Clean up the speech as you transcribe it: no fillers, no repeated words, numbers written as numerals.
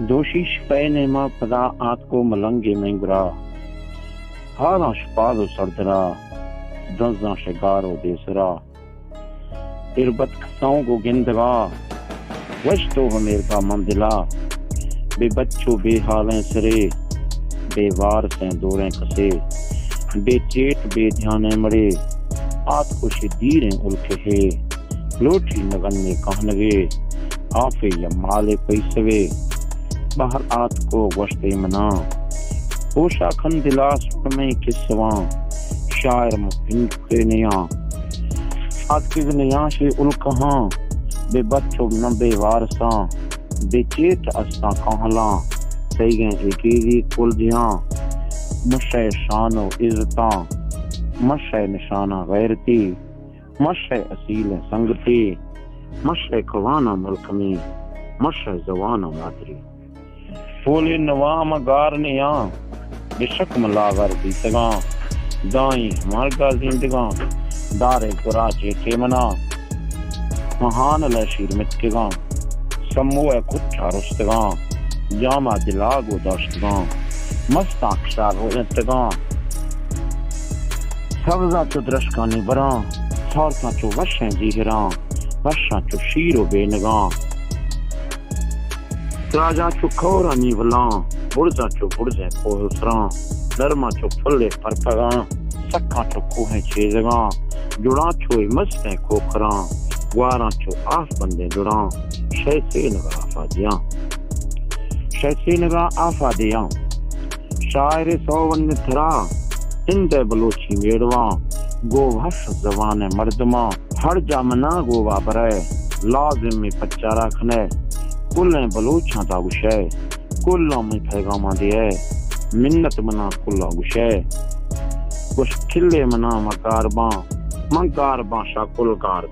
دوشی شپین ما پدا آت کو ملنگ منگرا ہاراں شپاد و سردرا دنزاں شگار و دیسرا اربت کساؤں کو گندگا وش تو ہمیر کا مندلا بے بچو بے حالیں سرے بے وار سے دوریں کسے بے چیٹ بے دھیانے مڑے آت کو شدیریں الکھے ہے لوٹھی نگن میں کہنگے آفے یا مالے پیسوے باہر آت کو گوشتے منا ہوشا کھن دلاس میں کسواں شاعر مفن کے نیاں آت کے نیاں سے الکہاں بے بچو نبے وارساں بے چیت اساں کہلاں سیگیں ایکیزی کل دیاں مشہ شان و عزتاں مشہ نشانہ غیرتی مشہ اصیل سنگتی مشہ کھوانا ملک میں مشہ زوانا مادری پھولے نوام گار نیاں بے شک ملاغر دی سگاں دائیں ہمارگا زندگاں دارے گرا چیٹے منا مہان لے شیر متگاں سموہ کچھا رستگاں جامع دلاغ و داشتگاں مستاں کشار ہو انتگاں سبزہ چو درشکانی براں سارتاں چو وشیں جیہراں وشاں چو شیر و بے نگاں راجا چو کھورانی ولاں برزاں چو برزیں کوہسراں نرماں چو پھلے پرپگاں سکھاں چو کوہیں چیزگاں جڑاں چوئی مستیں کوکھراں گواراں چو آف بندے جڑاں شیسے نگاہ آفادیاں شیسے نگاہ آفادیاں شاعر سوون تھرا ہند بلوچی میڑواں گو ہش زبان مردماں ہر جا منا گو وابرے لازم میں پچا رکھنے کلیں بلوچاں تا گشے کلاں میں پیغاماں دیے منت منا کلا گشے کچھ کھلے منا مکارباں منکارباں شاکل کار